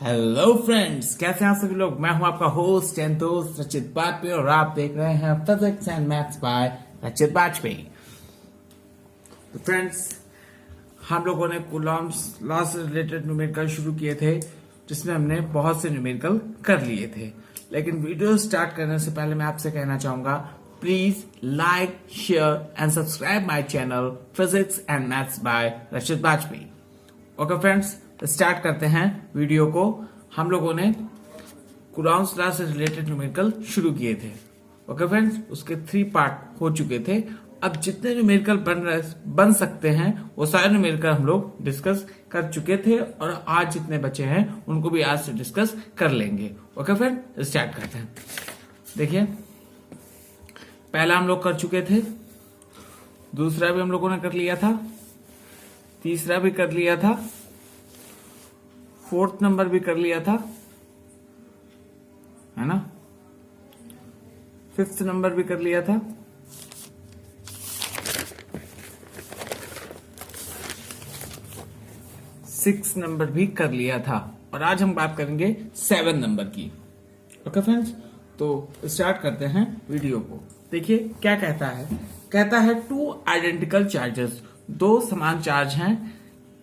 Hello friends, कैसे हैं आप सभी लोग। मैं हूं आपका होस्ट एंड दोस्त रचित बाजपेयी और आप देख रहे हैं फिजिक्स एंड मैथ्स बाय रचित बाजपेयी। तो फ्रेंड्स, हम लोगों ने कूलॉम्स लॉ से रिलेटेड न्यूमेरिकल शुरू किए थे, जिसमें हमने बहुत से न्यूमेरिकल कर लिए थे। लेकिन वीडियो स्टार्ट करने से पहले मैं आपसे कहना चाहूंगा, please like, share and subscribe my channel physics and maths by रचित बाजपेयी। ओके फ्रेंड्स, स्टार्ट करते हैं वीडियो को। हम लोगों ने कूलॉम्स लॉ से रिलेटेड न्यूमेरिकल शुरू किए थे। ओके फ्रेंड्स, उसके 3 पार्ट हो चुके थे। अब जितने न्यूमेरिकल बन सकते हैं वो सारे न्यूमेरिकल हम लोग डिस्कस कर चुके थे, और आज जितने बचे हैं उनको भी आज से डिस्कस कर लेंगे। ओके फ्रेंड, स्टार्ट करते हैं। देखिए, पहला हम लोग कर चुके थे, दूसरा भी हम लोगों ने कर लिया था, तीसरा भी कर लिया था, 4th नंबर भी कर लिया था, है ना, 5th नंबर भी कर लिया था, 6th नंबर भी कर लिया था, और आज हम बात करेंगे 7 नंबर की। ओके फ्रेंड्स, तो स्टार्ट करते हैं वीडियो को। देखिए क्या कहता है 2 आइडेंटिकल चार्जेस, 2 समान चार्ज हैं,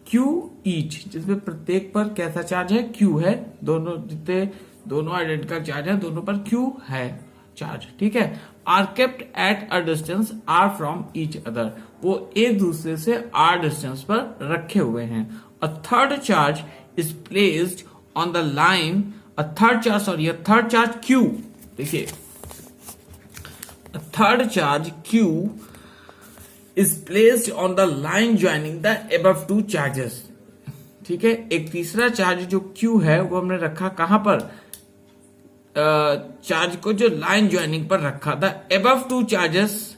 Q ईच, जिसमें प्रत्येक पर कैसा चार्ज है, Q है। दोनों आइडेंटिकल चार्ज है, दोनों पर Q है चार्ज, ठीक है। Are kept at a distance R from each other, वो एक दूसरे से R डिस्टेंस पर रखे हुए हैं। A third charge is placed on the line, third charge Q, देखिए third charge Q is placed on the line joining the above 2 charges, ठीक है। एक तीसरा चार्ज जो Q है वो हमने रखा कहां पर, चार्ज को जो लाइन ज्वाइनिंग पर रखा था, above 2 चार्जेस,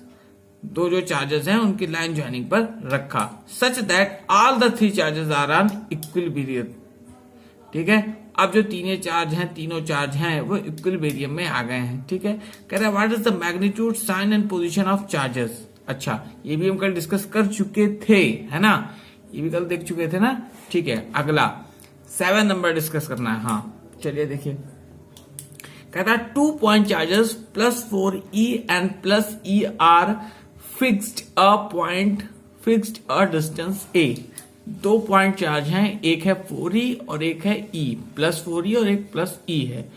2 जो चार्जेस हैं उनकी लाइन ज्वाइनिंग पर रखा, such that all the 3 charges are on equilibrium, ठीक है। अब जो तीनों चार्ज हैं वो इक्विलिब्रियम में आ गए हैं, ठीक है। कह रहा है what is the magnitude, sign and position of charges. अच्छा, ये भी हम कल डिस्कस कर चुके थे, है ना, ये भी कल देख चुके थे ना, ठीक है। अगला 7 नंबर डिस्कस करना है। हाँ चलिए देखिए, कहता है 2 point charges +4E and +E are fixed a distance A। 2 point charge हैं, एक है 4E और एक है E, +4E और एक +E है।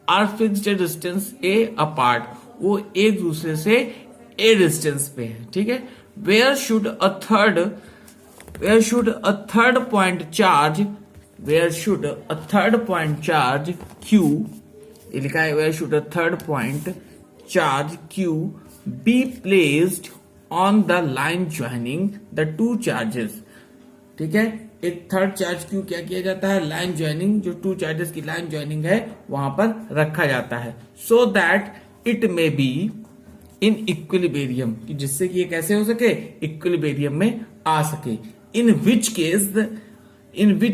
Are fixed distance A apart, वो एक दूसरे से A डिस्टेंस पे है, ठीक है। Where should a third point charge Q, ये लिखा है where should a third point charge Q be placed on the line joining the 2 charges, ठीक है। एक थर्ड चार्ज Q क्या किया जाता है, लाइन ज्वाइनिंग, जो 2 चार्जेस की लाइन ज्वाइनिंग है वहां पर रखा जाता है, सो that it may be in equilibrium, जिससे कि ये कैसे हो सके, इक्विलिब्रियम में आ सके। In which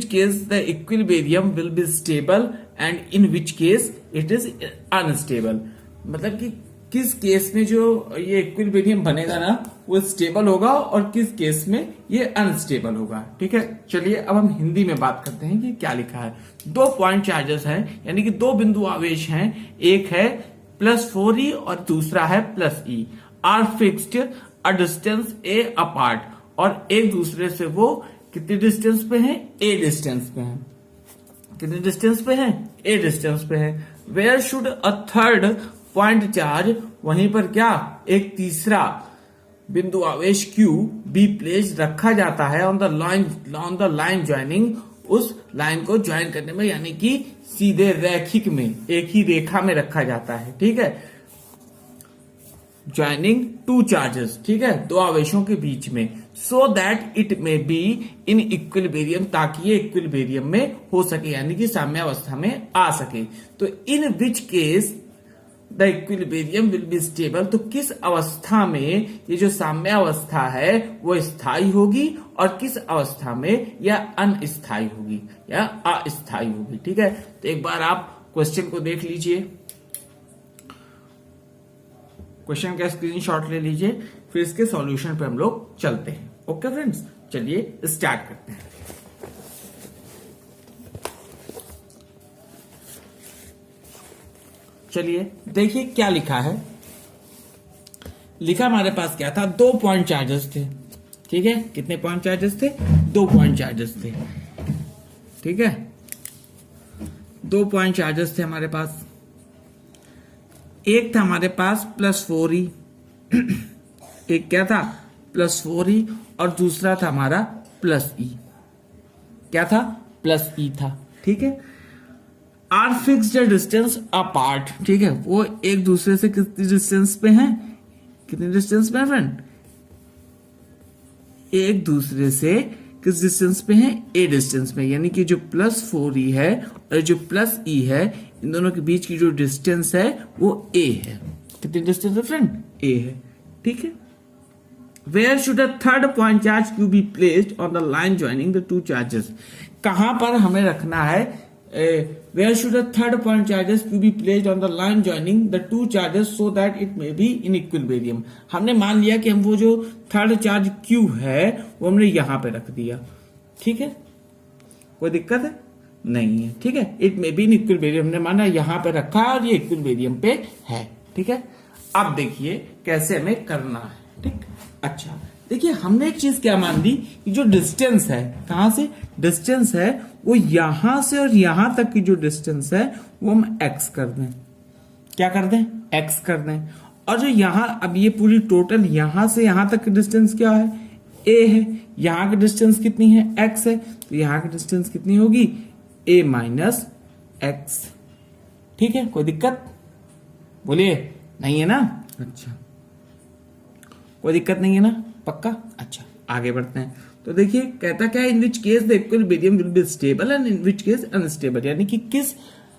case the equilibrium will be stable and in which case it is unstable, मतलब कि किस केस में जो ये इक्विलिब्रियम बनेगा ना वो स्टेबल होगा और किस केस में ये अनस्टेबल होगा, ठीक है। चलिए अब हम हिंदी में बात करते हैं कि क्या लिखा है। 2 पॉइंट चार्जेस हैं, यानी कि 2 बिंदु आवेश हैं, एक है +4E और दूसरा है +E, are fixed a distance A apart, और एक दूसरे से वो कितने डिस्टेंस पे हैं, A डिस्टेंस पे हैं। कितने डिस्टेंस पे हैं, A डिस्टेंस पे है। Where should a third point charge, वहीं पर क्या एक तीसरा बिंदु आवेश Q बी प्लेस्ड रखा जाता है ऑन द लाइन ज्वाइनिंग, उस लाइन को ज्वाइन करने में, यानी कि सीधे रैखिक में, एक ही रेखा में रखा जाता है, ठीक है। ज्वाइनिंग 2 चार्जेस, ठीक है, 2 आवेशों के बीच में, सो that it may be in equilibrium, ताकि ये इक्विलिब्रियम में हो सके, यानी कि साम्यावस्था में आ सके। तो in which case the equilibrium will be stable, तो किस अवस्था में ये जो साम्यावस्था है वो स्थायी होगी और किस अवस्था में यह अनस्थायी होगी या अस्थायी होगी, ठीक है। तो एक बार आप क्वेश्चन को देख लीजिए, क्वेश्चन का स्क्रीनशॉट ले लीजिए, फिर इसके सॉल्यूशन पे हम लोग चलते हैं। ओके फ्रेंड्स, चलिए स्टार्ट करते हैं। चलिए देखिए क्या लिखा है। लिखा हमारे पास क्या था, 2 पॉइंट चार्जेस थे। ठीक है, कितने पॉइंट चार्जेस थे? 2 पॉइंट चार्जेस थे। ठीक है, 2 पॉइंट चार्जेस थे हमारे पास। एक था हमारे पास +4e, एक क्या था +4e, और दूसरा था हमारा +e। क्या था? +e था। ठीक है, आर फिक्स्ड डिस्टेंस अपार्ट। ठीक है, वो एक दूसरे से कितनी डिस्टेंस पे हैं? कितनी डिस्टेंस पे है फ्रेंड? एक दूसरे से किस डिस्टेंस पे है? ए डिस्टेंस में। यानी कि जो +4e है और जो +e है, इन दोनों के बीच की जो डिस्टेंस है वो ए है। कितनी डिस्टेंस है फ्रेंड? ए है। ठीक है, where should a third point charge Q be placed on the line joining the 2 charges? कहां पर हमें रखना है? Where should a third point charges Q be placed on the line joining the 2 charges so that it may be in equilibrium? हमने मान लिया कि हम वो जो थर्ड चार्ज क्यू है वो हमने यहां पे रख दिया। ठीक है, कोई दिक्कत है? नहीं है। ठीक है, it may be in equilibrium हमने माना यहां पे रखा है और ये इक्विलिब्रियम पे है। ठीक है, अब देखिए कैसे हमें करना है। ठीक, अच्छा देखिए, हमने एक चीज क्या मान ली कि जो डिस्टेंस है, कहां से डिस्टेंस है, वो यहां से और यहां तक की जो डिस्टेंस है वो हम x कर दें। क्या कर दें? x कर दें। और जो यहां, अब ये पूरी टोटल यहां से यहां तक की डिस्टेंस क्या है? a है। यहां की डिस्टेंस कितनी है? x है। तो यहां की डिस्टेंस कितनी होगी? a minus x। ठीक है, कोई दिक्कत? बोलिए, नहीं है ना? अच्छा, कोई दिक्कत नहीं है ना? पक्का? अच्छा, आगे बढ़ते हैं। तो देखिए कहता क्या है, in which case the equilibrium will be stable and in which case unstable. यानी कि किस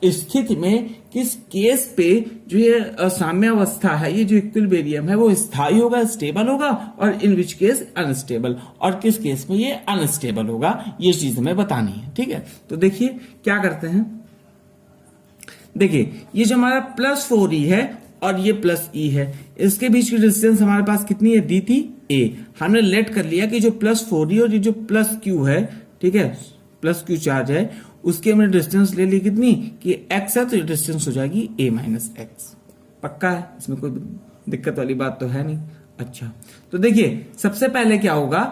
स्थिति में, किस केस पे जो ये साम्यावस्था है, ये जो इक्विलिब्रियम है वो स्थायी होगा, स्टेबल होगा, और इन विच केस अनस्टेबल, और किस केस में ये अनस्टेबल होगा, ये चीज हमें बतानी है। ठीक है, तो देखिए क्या करते हैं। देखिए ये जो हमारा +4e है और ये +e है, इसके बीच की डिस्टेंस हमारे पास कितनी है? दी थी a। हमने लेट कर लिया कि जो +4e और ये जो +q है, ठीक है, +q चार्ज है, उसकी हमने डिस्टेंस ले ली कितनी कि x है, तो ये डिस्टेंस हो जाएगी a माइनस x। पक्का है? इसमें कोई दिक्कत वाली बात तो है नहीं। अच्छा, तो देखिए सबसे पहले क्या होगा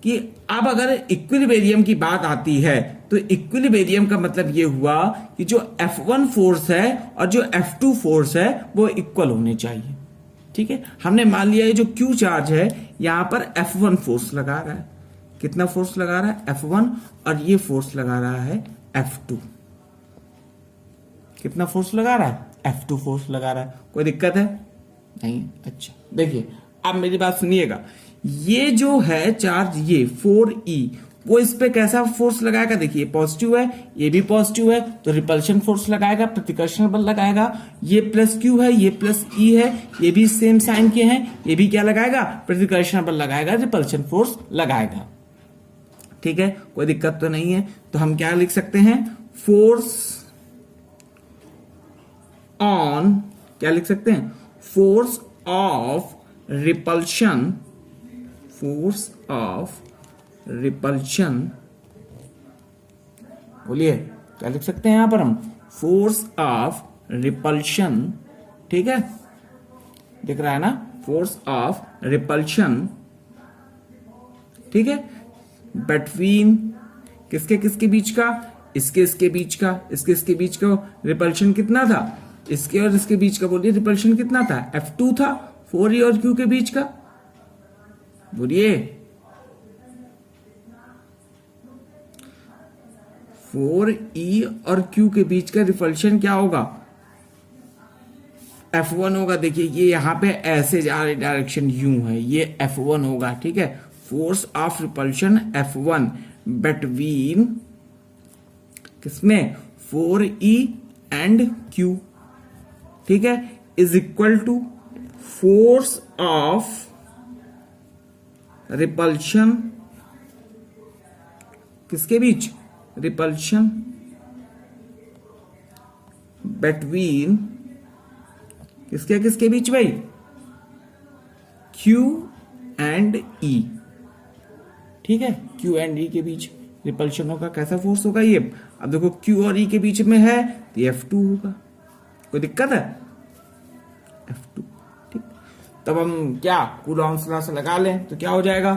कि अब अगर इक्विलिब्रियम की बात आती है तो इक्विलिब्रियम का मतलब ये हुआ कि जो F1 फोर्स है और जो F2 फोर्स है वो इक्वल होने चाहिए। ठीक है, हमने मान लिया ये जो Q चार्ज है यहां पर F1 फोर्स लगा रहा है। कितना फोर्स लगा रहा है? F1। और ये फोर्स लगा रहा है F2। कितना फोर्स लगा रहा है? F2 फोर्स लगा रहा है। कोई दिक्कत है? नहीं। अच्छा देखिए, अब मेरी बात सुनिएगा। ये जो है चार्ज, ये 4e, वो इस पे कैसा फोर्स लगाएगा? देखिए पॉजिटिव है, ये भी पॉजिटिव है, तो रिपल्शन फोर्स लगाएगा, प्रतिकर्षण बल लगाएगा। ये +q है, ये +e है, ये भी सेम साइन के हैं, ये भी क्या लगाएगा? प्रतिकर्षण बल लगाएगा, रिपल्शन फोर्स लगाएगा। ठीक है, कोई दिक्कत तो नहीं है। तो हम क्या लिख सकते हैं? फोर्स ऑन, क्या लिख सकते हैं? Force of repulsion, force of repulsion. बोलिए, क्या लिख सकते हैं यहां पर हम? Force of repulsion. ठीक है, दिख रहा है ना? Force of repulsion. ठीक है, बिटवीन किसके किसके बीच का? इसके इसके बीच का, इसके इसके बीच का रिपल्शन कितना था? इसके और इसके बीच का बोलिए रिपल्शन कितना था? F2 था। 4e और q के बीच का बोलिए। 4e और q के बीच का रिपल्शन क्या होगा? F1 होगा। देखिए ये यहां पे ऐसे जा रही डायरेक्शन यूं है, ये F1 होगा। ठीक है, force of repulsion F1 between किसमें? 4e and q। ठीक है, is equal to force of repulsion किसके बीच? रिपल्शन बिटवीन किसके किसके बीच भाई? Q and E। ठीक है, Q एंड E के बीच रिपल्शन होगा। कैसा फोर्स होगा ये? अब देखो Q और E के बीच में है तो F2 होगा। कोई दिक्कत है? F2। ठीक, तब हम क्या कूलॉम्स लॉ से लगा लें तो क्या हो जाएगा,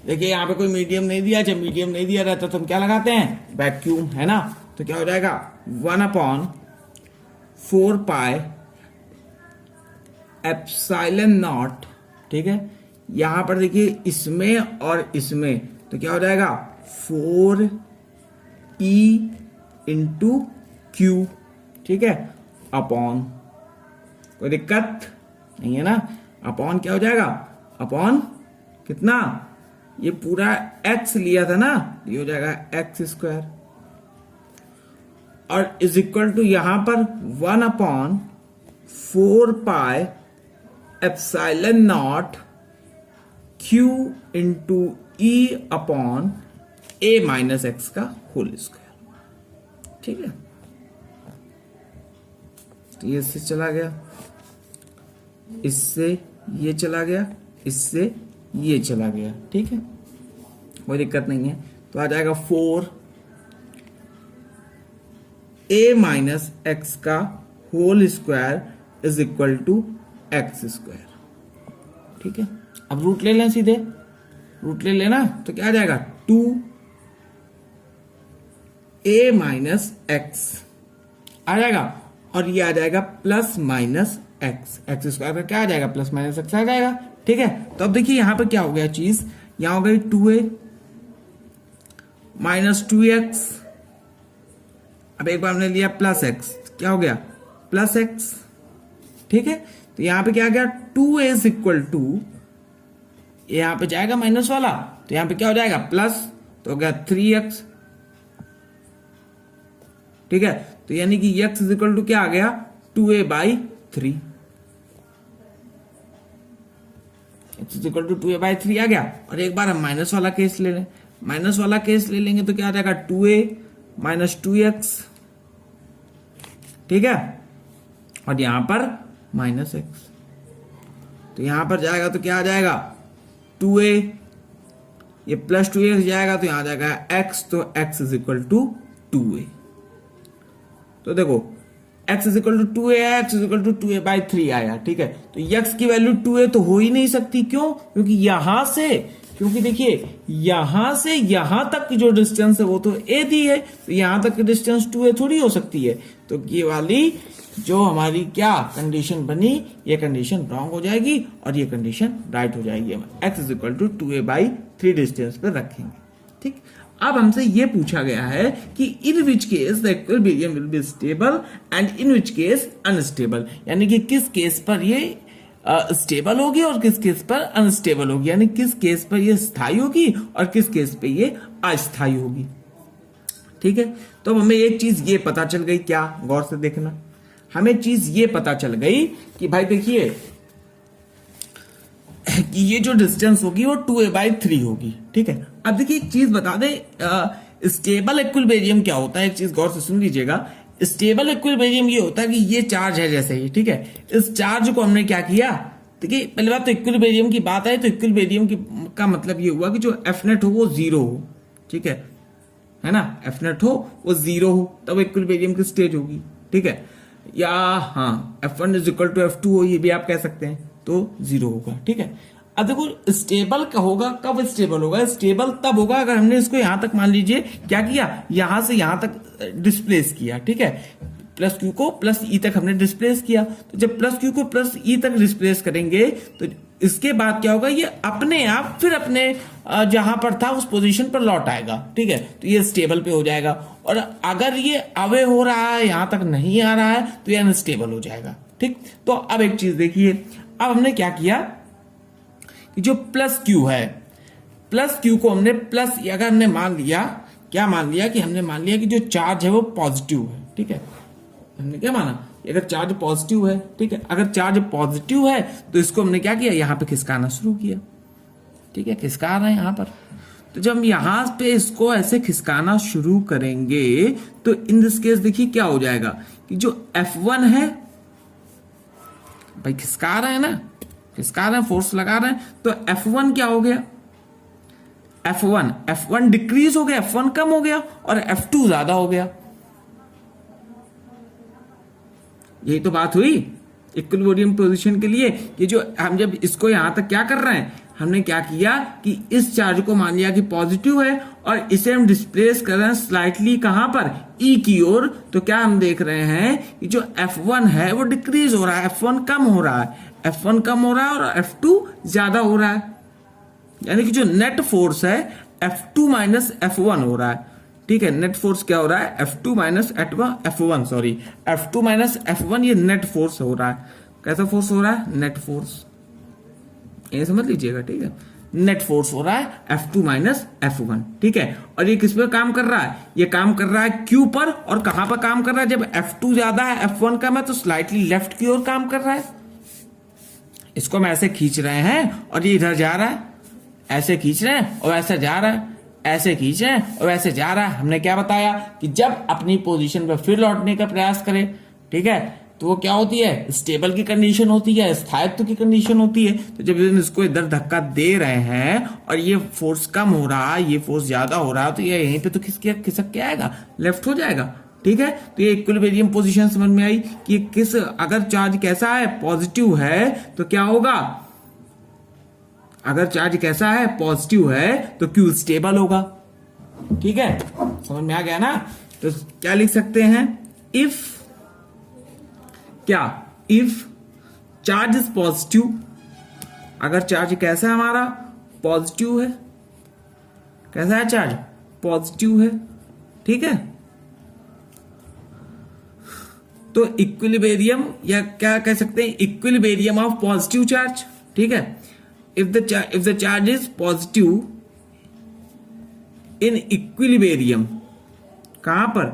देखिए यहाँ पे कोई मीडियम नहीं दिया, जब मीडियम नहीं दिया रहता तो हम क्या लगाते हैं, वैक्यूम, है ना। तो क्या हो जाएगा 1/4 एप्सिलॉन नॉट। ठीक है, यहां पर देखिए इसमें और इसमें तो क्या हो जाएगा 4E इंटू क्यू। ठीक है, अपॉन, कोई दिक्कत नहीं है ना, अपॉन क्या हो जाएगा, अपॉन कितना, ये पूरा x लिया था ना, ये हो जाएगा x², और इज इक्वल टू यहां पर 1/4 epsilon not Q into E upon A minus x का होल स्क्वायर। ठीक है, तो ये इससे चला गया, इससे ये चला गया, इससे ये चला गया। ठीक है, कोई दिक्कत नहीं है, तो आ जाएगा 4A माइनस एक्स का whole square is equal to x²। ठीक है, अब रूट ले लें, सीधे रूट ले लेना, तो क्या आ जाएगा 2A माइनस एक्स आ जाएगा, और ये आ जाएगा प्लस माइनस x² का क्या आ जाएगा, प्लस माइनस x आ जाएगा। ठीक है, तो अब देखिए यहां पे क्या हो गया चीज, यहां हो गई 2A माइनस 2x, अब एक बार हमने लिया प्लस x, क्या हो गया प्लस x। ठीक है, तो यहां पे क्या आ गया 2A इज इक्वल टू, यहां पे जाएगा माइनस वाला, तो यहां पे क्या हो जाएगा प्लस, तो हो गया 3x। ठीक है, तो यानी कि x इज इक्वल टू क्या आ गया 2A/3, x is equal to 2A/3 आ गया। और एक बार हम माइनस वाला केस ले लें, माइनस वाला केस ले लेंगे तो क्या आ जाएगा 2A माइनस 2x। ठीक है, और यहां पर माइनस x, तो यहां पर जाएगा तो क्या आ जाएगा 2A, ये प्लस 2x जाएगा तो यहां आ जाएगा x, तो x is equal to 2A। तो देखो x is equal to 2A आया, x is equal to 2A/3 आया। ठीक है, तो x की वैल्यू 2A तो हो ही नहीं सकती, क्यों, क्योंकि यहां से, क्योंकि देखिए यहां से यहां तक की जो डिस्टेंस है वो तो a दी है, तो यहां तक की डिस्टेंस 2A थोड़ी हो सकती है। तो ये वाली जो हमारी क्या कंडीशन बनी, ये कंडीशन रॉन्ग हो जाएगी और ये कंडीशन राइट हो जाएगी। हम x is equal to 2A/3 distance पर रखेंगे। ठीक, अब हमसे ये पूछा गया है कि in which case the equilibrium will be stable and in which case unstable, यानी कि किस केस पर ये स्टेबल होगी और किस केस पर अनस्टेबल होगी, यानी किस केस पर ये स्थायी होगी और किस केस पे ये अस्थायी होगी। ठीक है, तो हमें एक चीज ये पता चल गई, क्या, गौर से देखना, हमें चीज ये पता चल गई कि भाई देखिए कि ये जो डिस्टेंस होगी वो 2A/3 होगी। ठीक है, अब देखिए एक चीज बता दें, स्टेबल इक्विलिब्रियम क्या होता है, एक चीज गौर से सुन लीजिएगा। स्टेबल इक्विलिब्रियम ये होता है कि ये चार्ज है जैसे ही, ठीक है, इस चार्ज को हमने क्या किया, देखिए पहली बात तो इक्विलिब्रियम की बात है, तो इक्विलिब्रियम का मतलब ये हुआ कि जो एफ नेट हो वो 0 हो। ठीक है ना, एफ नेट हो वो 0 हो, तब इक्विलिब्रियम की स्टेज होगी। ठीक है, या हाँ F1 is equal to F2 हो, ये भी आप कह सकते हैं, तो 0 होगा। ठीक है, अब देखो स्टेबल का होगा, कब स्टेबल होगा, स्टेबल तब होगा अगर हमने इसको यहां तक मान लीजिए क्या किया, यहां से यहां तक डिस्प्लेस किया। ठीक है, प्लस क्यू को प्लस ई तक हमने डिस्प्लेस किया, तो जब प्लस क्यू को प्लस ई तक डिस्प्लेस करेंगे तो इसके बाद क्या होगा, ये अपने आप फिर अपने जहां पर था उस पोजीशन पर लौट आएगा। ठीक है, तो ये स्टेबल पे हो जाएगा, और अगर ये अवे हो रहा है यहां तक नहीं आ रहा है तो ये अनस्टेबल हो जाएगा। ठीक, तो अब एक चीज देखिए, अब हमने क्या किया कि जो प्लस क्यू है, प्लस क्यू को हमने प्लस, अगर हमने मान लिया, क्या मान लिया कि हमने मान लिया कि जो चार्ज है वो पॉजिटिव है। ठीक है, हमने क्या माना, अगर चार्ज पॉजिटिव है, ठीक है, अगर चार्ज पॉजिटिव है तो इसको हमने क्या किया, यहां पे खिसकाना शुरू किया। ठीक है, खिसका रहे हैं यहां पर, तो जब हम यहां पे इसको ऐसे खिसकाना शुरू करेंगे तो इन दिस केस देखिए क्या हो जाएगा कि जो F1 है, भाई खिसका रहे हैं ना, खिसका रहे हैं, फोर्स लगा रहे हैं, तो F1 क्या हो गया, F1 डिक्रीज हो गया, F1 कम हो गया और F2 ज्यादा हो गया। यही तो बात हुई, इक्विलिब्रियम पोजीशन के लिए कि जो हम जब इसको यहां तक क्या कर रहे हैं, हमने क्या किया कि इस चार्ज को मान लिया कि पॉजिटिव है और इसे हम डिस्प्लेस कर रहे हैं स्लाइटली कहां पर, ई की ओर। तो क्या हम देख रहे हैं कि जो F1 है वो डिक्रीज हो रहा है, F1 कम हो रहा है, F1 कम हो रहा है और F2 ज्यादा हो रहा है। यानी कि जो नेट फोर्स है F2 माइनस F1 हो रहा है। ठीक है, नेट फोर्स क्या हो रहा है, F2 minus F1 sorry, F2 minus F1 ये नेट फोर्स हो रहा है। कैसा फोर्स हो रहा है, नेट फोर्स, ये समझ लीजिएगा। ठीक है, नेट फोर्स हो रहा है F2 माइनस F1। ठीक है, और ये किस पे काम कर रहा है, ये काम कर रहा है Q पर। और कहां पर काम कर रहा है, जब F2 ज्यादा है F1 कम है तो स्लाइटली लेफ्ट की ओर काम कर रहा है। इसको हम ऐसे खींच रहे हैं और ये इधर जा रहा है, ऐसे खींच रहे हैं और ऐसे जा रहा है, ऐसे खींच रहे हैं और ऐसे जा रहा है। हमने क्या बताया कि जब अपनी पोजीशन पर फिर लौटने का प्रयास करें, ठीक है, तो वो क्या होती है, स्टेबल की कंडीशन होती है, स्थायित्व की कंडीशन होती है। तो जब हम इसको इधर धक्का दे रहे हैं और ये फोर्स कम हो रहा है, ये फोर्स ज्यादा हो रहा है, तो ये यहीं पे तो खिसक के आएगा, लेफ्ट हो जाएगा। ठीक है, तो ये इक्विलिब्रियम पोजीशन समझ में आई कि किस, अगर चार्ज कैसा है, पॉजिटिव है, तो क्या होगा, अगर चार्ज कैसा है, पॉजिटिव है, तो Q स्टेबल होगा। ठीक है, समझ में आ गया ना। तो क्या लिख सकते हैं, इफ क्या, इफ चार्ज इज पॉजिटिव, अगर चार्ज कैसा है हमारा, पॉजिटिव है, कैसा है चार्ज, पॉजिटिव है। ठीक है, तो इक्विलिब्रियम, या क्या कह सकते हैं, इक्विलिब्रियम ऑफ पॉजिटिव चार्ज। ठीक है, if the charge is positive in equilibrium, कहां पर,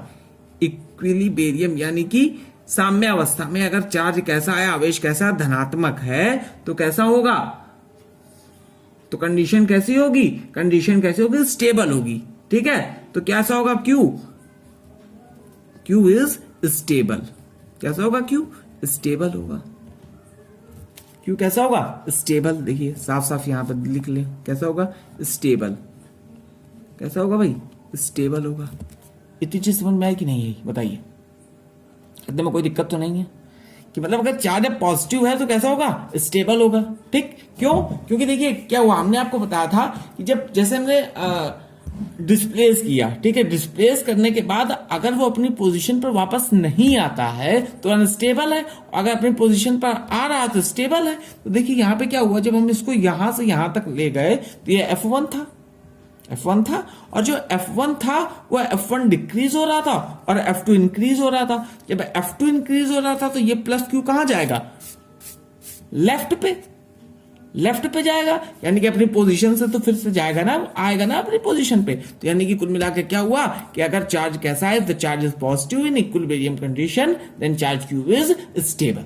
इक्विलिब्रियम यानी कि साम्य अवस्था में अगर चार्ज कैसा है, आवेश कैसा, धनात्मक है, तो कैसा होगा, तो कंडीशन कैसी होगी, कंडीशन कैसी होगी, स्टेबल होगी। ठीक है, तो कैसा होगा, Q इज स्टेबल। कैसा होगा, Q स्टेबल होगा। क्यों कैसा होगा, स्टेबल। देखिए साफ साफ यहां पर लिख ले, कैसा होगा, स्टेबल। कैसा होगा भाई, स्टेबल होगा। इतनी चीज समझ में आई कि नहीं आई, बताइए, इतने में कोई दिक्कत तो नहीं है कि मतलब अगर चार्ज पॉजिटिव है तो कैसा होगा, स्टेबल होगा। ठीक, क्यों, क्योंकि देखिए क्या हुआ, हमने आपको बताया था कि जब जैसे हमने डिस्प्लेस किया, ठीक है, डिस्प्लेस करने के बाद अगर वो अपनी पोजीशन पर वापस नहीं आता है तो अनस्टेबल है, अगर अपनी पोजीशन पर आ रहा है तो स्टेबल है। तो देखिए यहां पे क्या हुआ, जब हम इसको यहां से यहां तक ले गए तो ये F1 था और जो F1 था वो F1 डिक्रीज हो रहा था और F2 इंक्रीज हो रहा था। जब F2 इंक्रीज हो रहा था तो ये प्लस Q कहां जाएगा, लेफ्ट पे जाएगा, यानी कि अपनी पोजीशन से तो फिर से जाएगा ना, आएगा ना अपनी पोजीशन पे। तो यानी कि कुल मिलाकर क्या हुआ कि अगर चार्ज कैसा है, the charge is positive in equilibrium condition, then charge Q is stable.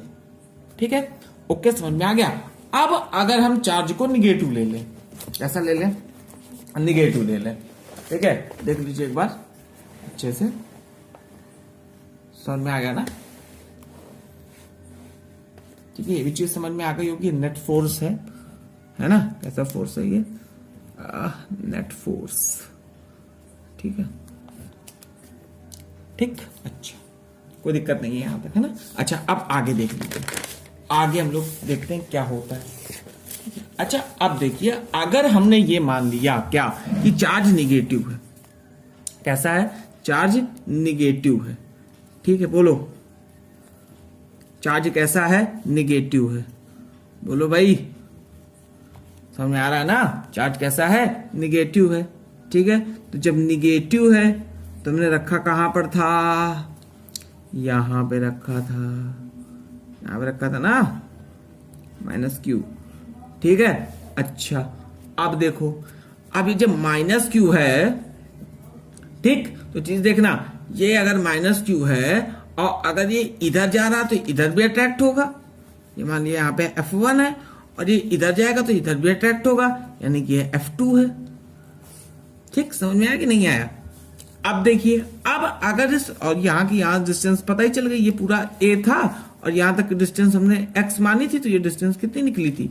ठीक है, ओके, समझ में आ गया। अब अगर हम चार्ज को निगेटिव ले लें, कैसा ले लें, निगेटिव ले लें। ठीक है, देख लीजिए एक बार अच्छे से, समझ में आ गया ना। ठीक है, ये भी चीज समझ में आ गई होगी, नेट फोर्स है ना, कैसा फोर्स है ये, नेट फोर्स। ठीक है, ठीक, अच्छा, कोई दिक्कत नहीं है यहां तक, है ना। अच्छा, अब आगे देख लीजिए, आगे हम लोग देखते हैं क्या होता है। अच्छा, अब देखिए, अगर हमने ये मान लिया क्या कि चार्ज निगेटिव है, कैसा है, चार्ज निगेटिव है। ठीक है, बोलो, चार्ज कैसा है, निगेटिव है, बोलो भाई, समझ में आ रहा है ना, चार्ज कैसा है, निगेटिव है। ठीक है, तो जब निगेटिव है तो हमने रखा कहां पर था, यहां पे रखा था, यहां पे रखा था ना, -Q। ठीक है, अच्छा, अब देखो, अब ये जब -Q है, ठीक, तो चीज देखना, ये अगर -Q है और अगर ये इधर जा रहा तो इधर भी अट्रैक्ट होगा। ये मान लिया यहाँ पे F1 है और ये इधर जाएगा तो इधर भी अट्रैक्ट होगा, यानी कि ये F2 है। ठीक, समझ में आया कि नहीं आया। अब देखिए, अब अगर इस, और यहाँ की यहाँ डिस्टेंस पता ही चल गई, ये पूरा A था और यहाँ तक डिस्टेंस हमने x मानी थी, तो ये डिस्टेंस कितनी निकली थी,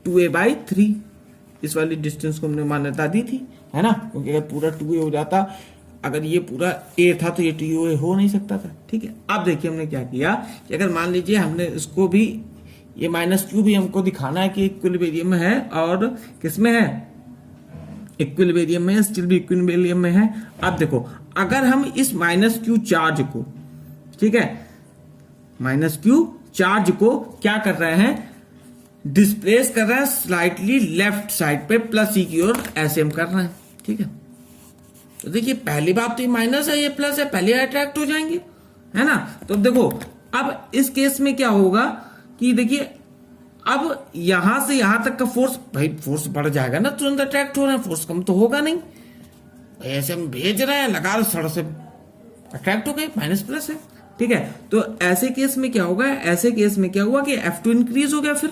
2a/3। इस वाली डिस्टेंस को हमने मान्यता दी थी, है ना, क्योंकि अगर पूरा 2a हो जाता, अगर ये पूरा ए था तो ये टी हो नहीं सकता था, ठीक है। अब देखिए हमने क्या किया कि अगर मान लीजिए हमने इसको भी, ये माइनस क्यू भी हमको दिखाना है कि इक्विलिब्रियम में है और किसमें है, इक्विलिब्रियम में, स्टिल भी इक्विलिब्रियम में है। अब देखो अगर हम इस माइनस क्यू चार्ज को, ठीक है, माइनस क्यू चार्ज को क्या कर रहे हैं, डिस्प्लेस कर रहे हैं स्लाइटली लेफ्ट साइड पे प्लस ई की ओर, ऐसे हम कर रहे हैं, ठीक है। तो देखिए पहली बात तो ये माइनस है, ये प्लस है, पहले अट्रैक्ट हो जाएंगे, है ना। तो देखो अब इस केस में क्या होगा कि देखिए अब यहां से यहां तक का फोर्स, भाई फोर्स बढ़ जाएगा ना, तुरंत अट्रैक्ट हो रहे हैं, फोर्स कम तो होगा नहीं, ऐसे हम भेज रहे हैं, लगा रहे सड़ से अट्रैक्ट हो गए, माइनस प्लस है, ठीक है। तो ऐसे केस में क्या होगा, ऐसे केस में क्या हुआ कि F2 इंक्रीज हो गया, फिर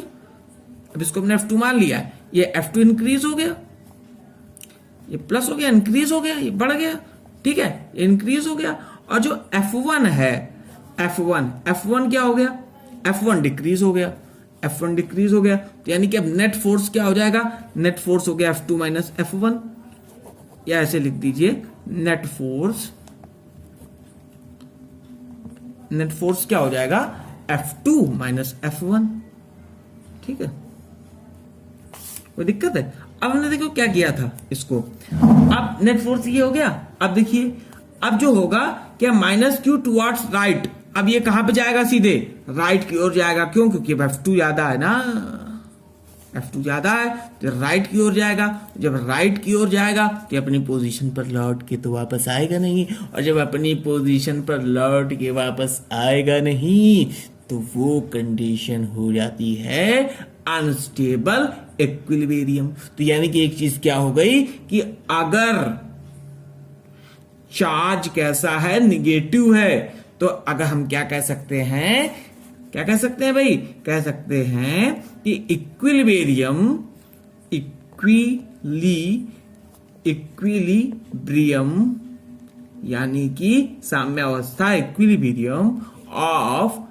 अब इसको हमने F2 मान लिया है, ये F2 इंक्रीज हो गया, ये प्लस हो गया, इंक्रीज हो गया, ये बढ़ गया, ठीक है, ये इंक्रीज हो गया। और जो F1 है, F1 क्या हो गया, F1 डिक्रीज हो गया, F1 डिक्रीज हो गया, तो यानी कि अब नेट फोर्स क्या हो जाएगा, नेट फोर्स हो गया F2 माइनस F1, या ऐसे लिख दीजिए नेट फोर्स क्या हो जाएगा, F2 माइनस F1, ठीक है। कोई दिक्कत है। अब हमने देखो क्या किया था इसको, अब नेट फोर्स ये हो गया। अब देखिए अब जो होगा क्या, माइनस क्यू टुवर्ड्स राइट, अब ये कहां पे जाएगा, सीधे राइट की ओर जाएगा, क्यों, क्योंकि F2 ज्यादा है ना, F2 ज्यादा है तो राइट की ओर जाएगा। जब राइट की ओर जाएगा तो अपनी पोजीशन पर लौट के तो वापस आएगा नहीं, और जब अपनी पोजीशन पर लौट के वापस आएगा नहीं तो वो कंडीशन हो जाती है अनस्टेबल इक्विलिब्रियम। तो यानी कि एक चीज क्या हो गई कि अगर चार्ज कैसा है, निगेटिव है, तो अगर हम क्या कह सकते हैं, क्या कह सकते हैं भाई, कह सकते हैं कि इक्विलिब्रियम यानी कि साम्य अवस्था, इक्विलिब्रियम ऑफ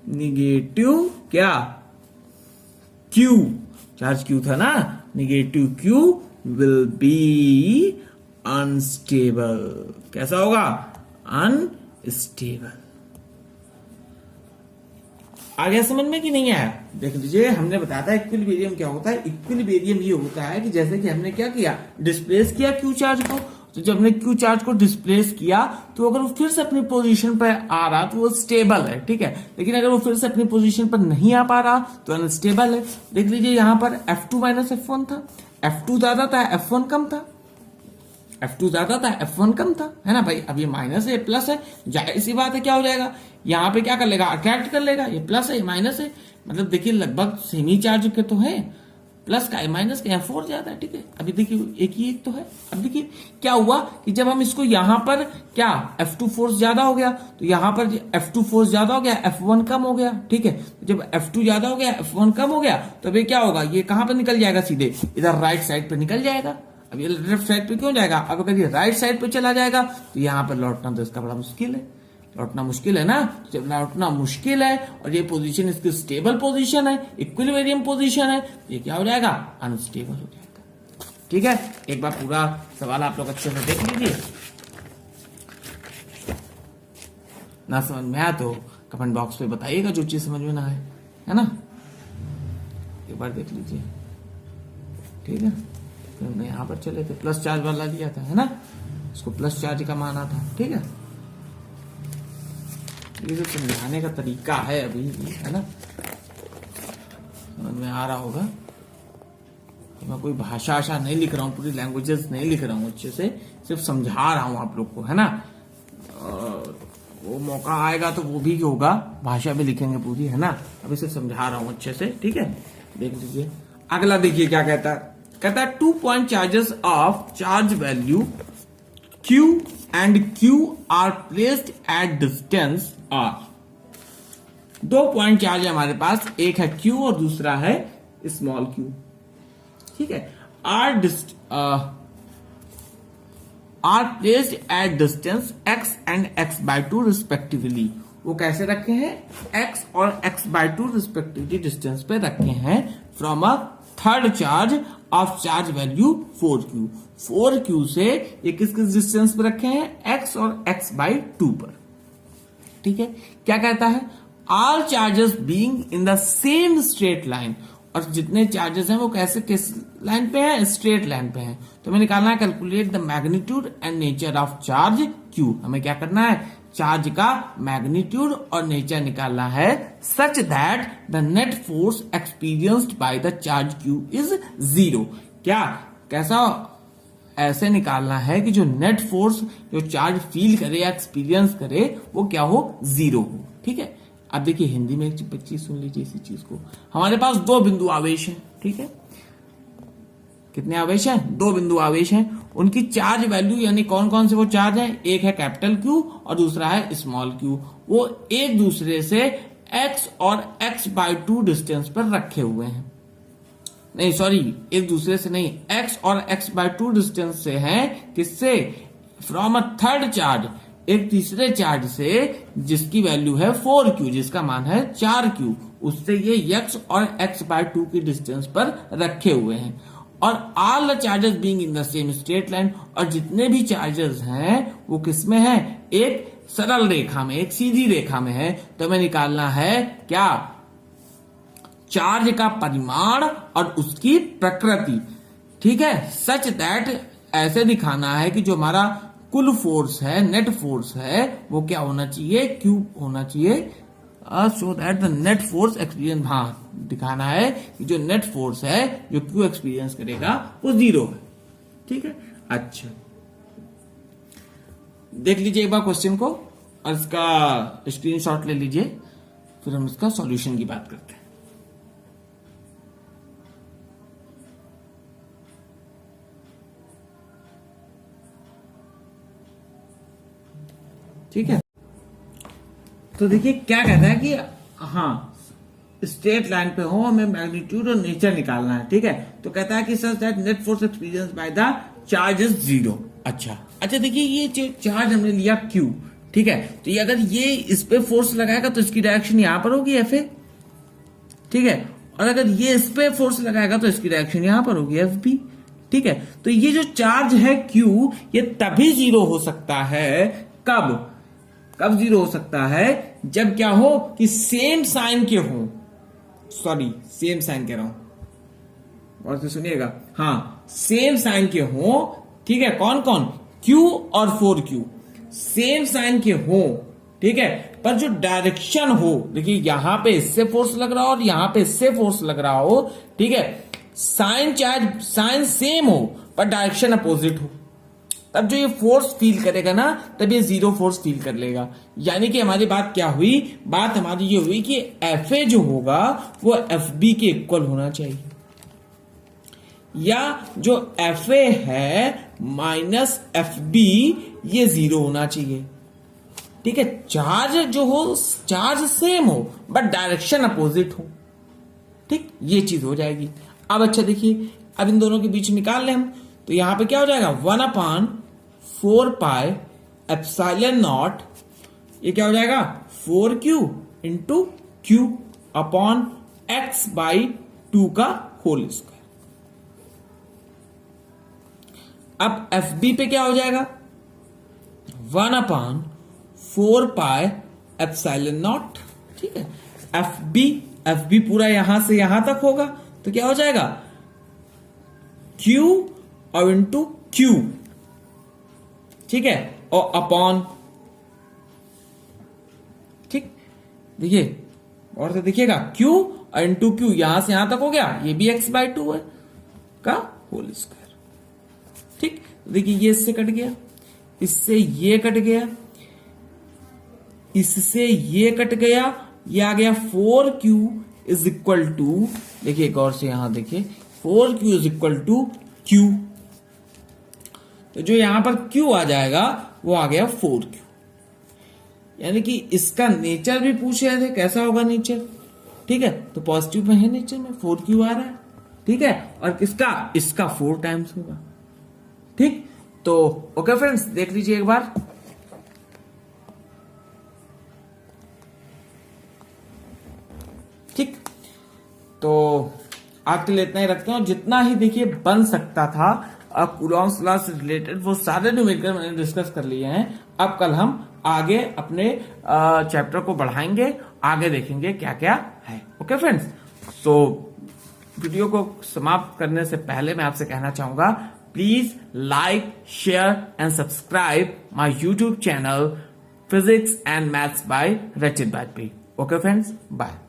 निगेटिव क्या, क्यू, चार्ज क्यू था ना, negative Q will be unstable. कैसा होगा, अनस्टेबल। आ गया समझ में कि नहीं आया, देख लीजिए हमने बताया था इक्विलिब्रियम क्या होता है। इक्विलिब्रियम ये होता है कि जैसे कि हमने क्या किया, डिस्प्लेस किया क्यू चार्ज को, तो जब हमने क्यू चार्ज को डिस्प्लेस किया तो अगर वो फिर से अपनी पोजीशन पर आ रहा तो वो स्टेबल है, ठीक है। लेकिन अगर वो फिर से अपनी पोजीशन पर नहीं आ पा रहा तो अनस्टेबल है। देख लीजिए यहां पर F2 माइनस F1 था, F2 ज्यादा था, F1 कम था, F2 ज्यादा था, F1 कम था, है ना भाई। अब ये माइनस है, प्लस है, जाहिर सी बात है क्या हो जाएगा, यहाँ पे क्या कर लेगा, अट्रैक्ट कर लेगा। ये प्लस है, ये माइनस है, मतलब देखिए लगभग सेमी चार्ज के तो है, प्लस का माइनस का F4 ज्यादा है, ठीक है। अभी देखिए एक ही एक तो है। अब देखिए क्या हुआ कि जब हम इसको यहां पर क्या, F2 फोर्स ज्यादा हो गया, तो यहां पर F2 फोर्स ज्यादा हो गया, F1 कम हो गया, ठीक है। जब F2 ज्यादा हो गया, F1 कम हो गया, तो अभी क्या होगा, ये कहां पर निकल जाएगा, सीधे इधर राइट साइड पे निकल जाएगा। अब ये लेफ्ट साइड पे क्यों जाएगा, अब अगर ये राइट साइड पे चला जाएगा तो यहां पर लौटना तो इसका बड़ा मुश्किल है, लौटना मुश्किल है ना। जब लौटना मुश्किल है और ये पोजीशन इसकी स्टेबल पोजीशन है, इक्विलिब्रियम पोजीशन है, ये क्या हो जाएगा, अनस्टेबल हो जाएगा, ठीक है। एक बार पूरा सवाल आप लोग अच्छे से देख लीजिए, ना समझ में आया तो कमेंट बॉक्स पे बताइएगा, जो चीज समझ में ना आए, है ना। एक बार देख लीजिए, ठीक है। फिर हमने यहाँ पर चले थे, प्लस चार्ज वाला लिया था, है ना, इसको प्लस चार्ज का माना था, ठीक है। ये जो समझाने का तरीका है अभी, है ना, समझ में आ रहा होगा। तो मैं कोई भाषा नहीं लिख रहा हूँ, पूरी लैंग्वेजेस नहीं लिख रहा हूँ, अच्छे से सिर्फ समझा रहा हूँ आप लोग को, है ना। और वो मौका आएगा तो वो भी होगा, भाषा भी लिखेंगे पूरी, है ना। अभी सिर्फ समझा रहा हूँ अच्छे से, ठीक है। देख लीजिए अगला, देखिए क्या कहता है, कहता है 2 point charges of charge value Q and Q are placed at distance R। 2 point charge है हमारे पास, एक है Q और दूसरा है स्मॉल q, ठीक है। are placed at distance x and x/2 respectively। वो कैसे रखे हैं, x और x/2 रिस्पेक्टिवली डिस्टेंस पे रखे हैं from a third charge of charge value 4q। 4q से ये किस किस डिस्टेंस पर रखे हैं, x और x/2 पर। ठीक है, क्या कहता है, all charges being in the same straight line, और जितने चार्जेस हैं वो कैसे किस लाइन पे हैं, स्ट्रेट लाइन पे हैं। तो हमें निकालना है calculate the magnitude and nature of charge q। हमें क्या करना है, चार्ज का मैग्नीट्यूड और नेचर निकालना है such that the net force experienced by the charge q is 0। क्या कैसा, ऐसे निकालना है कि जो नेट फोर्स जो चार्ज फील करे या एक्सपीरियंस करे वो क्या हो, 0 हो। ठीक है, अब देखिए हिंदी में एक चीज सुन लीजिए इसी चीज को। हमारे पास दो बिंदु आवेश हैं, ठीक है, कितने आवेश हैं, दो बिंदु आवेश हैं, उनकी चार्ज वैल्यू यानी कौन कौन से वो चार्ज है, एक है कैपिटल Q और दूसरा है स्मॉल q। वो एक दूसरे से x और x/2 डिस्टेंस पर रखे हुए हैं, नहीं सॉरी, एक दूसरे से नहीं, x और x/2 डिस्टेंस से हैं, किससे, फ्रॉम अ थर्ड चार्ज, एक तीसरे चार्ज से जिसकी वैल्यू है 4q, जिसका मान है 4q, उससे ये x और x/2 की डिस्टेंस पर रखे हुए हैं। और all the charges being in the same straight line, और जितने भी चार्जेस हैं वो किसमें हैं, एक सरल रेखा में, एक सीधी रेखा में है। तो हमें निकालना है क्या, चार्ज का परिमाण और उसकी प्रकृति। ठीक है, सच दैट, ऐसे दिखाना है कि जो हमारा कुल फोर्स है, नेट फोर्स है, वो क्या होना चाहिए, Q होना चाहिए, so that the net force experience, हाँ दिखाना है कि जो नेट फोर्स है जो Q एक्सपीरियंस करेगा वो 0 है। ठीक है, अच्छा देख लीजिए एक बार क्वेश्चन को और इसका स्क्रीनशॉट ले लीजिए, फिर हम इसका सॉल्यूशन की बात करते हैं। ठीक है, तो देखिए क्या कहता है कि हाँ स्ट्रेट लाइन पे हो, हमें मैग्नीट्यूड और नेचर निकालना है। ठीक है, तो कहता है कि such that net force experience by the charge is 0। अच्छा देखिए ये चार्ज हमने लिया Q, ठीक है, तो ये अगर ये इस पे फोर्स लगाएगा तो इसकी डायरेक्शन यहां पर होगी FA, ठीक है, और अगर ये इस पे फोर्स लगाएगा तो इसकी डायरेक्शन यहां पर होगी FB। ठीक है, तो ये जो चार्ज है Q, ये तभी 0 हो सकता है, कब 0 हो सकता है, जब क्या हो कि सेम साइन के हो, सॉरी सेम साइन कह रहा हूं और तो सुनिएगा, हाँ सेम साइन के हो। ठीक है, कौन कौन, Q और 4Q सेम साइन के हो। ठीक है, पर जो डायरेक्शन हो, देखिए यहां पे इससे फोर्स लग रहा हो और यहां पे इससे फोर्स लग रहा हो। ठीक है, साइन सेम हो पर डायरेक्शन अपोजिट हो, तब जो ये फोर्स फील करेगा ना, तब ये 0 फोर्स फील कर लेगा। यानी कि हमारी बात क्या हुई, बात हमारी ये हुई कि FA जो होगा वो FB के इक्वल होना चाहिए, या जो FA है माइनस FB ये 0 होना चाहिए। ठीक है, चार्ज जो हो, चार्ज सेम हो बट डायरेक्शन अपोजिट हो। ठीक, ये चीज हो जाएगी। अब अच्छा देखिए, अब इन दोनों के बीच निकाल लें हम, तो यहां पे क्या हो जाएगा, 1/4 पाई एप्सिलॉन नॉट, ये क्या हो जाएगा 4Q into Q upon x/2 का होल स्क्वायर। अब FB पे क्या हो जाएगा, 1/4 पाई एप्सिलॉन नॉट। ठीक है, FB पूरा यहां से यहां तक होगा, तो क्या हो जाएगा Q और इंटू Q। ठीक है, और अपॉन, ठीक देखिए, और तो देखिएगा Q और इंटू Q यहां से यहां तक हो गया, ये भी x/2 है का होल स्क्वायर। ठीक, देखिए ये इससे कट गया, इससे ये कट गया, इससे ये कट गया, ये आ गया 4Q इज इक्वल टू, देखिए गौर से यहां देखिए, 4Q is equal to Q, तो जो यहां पर Q आ जाएगा वो आ गया 4Q। यानी कि इसका नेचर भी पूछ रहे थे, कैसा होगा नेचर। ठीक है, तो पॉजिटिव में है नेचर में, 4Q आ रहा है। ठीक है, और किसका, इसका 4 टाइम्स होगा। ठीक, तो ओके फ्रेंड्स, देख लीजिए एक बार। ठीक, तो आज के लिए इतना ही रखते हैं, और जितना ही देखिए बन सकता था कूलॉम्स लॉ से रिलेटेड वो सारे न्यूमेरिकल मैंने डिस्कस कर लिए हैं। अब कल हम आगे अपने चैप्टर को बढ़ाएंगे, आगे देखेंगे क्या क्या है। ओके फ्रेंड्स, सो वीडियो को समाप्त करने से पहले मैं आपसे कहना चाहूंगा, please like, share and subscribe my YouTube channel physics and maths by रचित वाजपेयी। Okay friends, bye.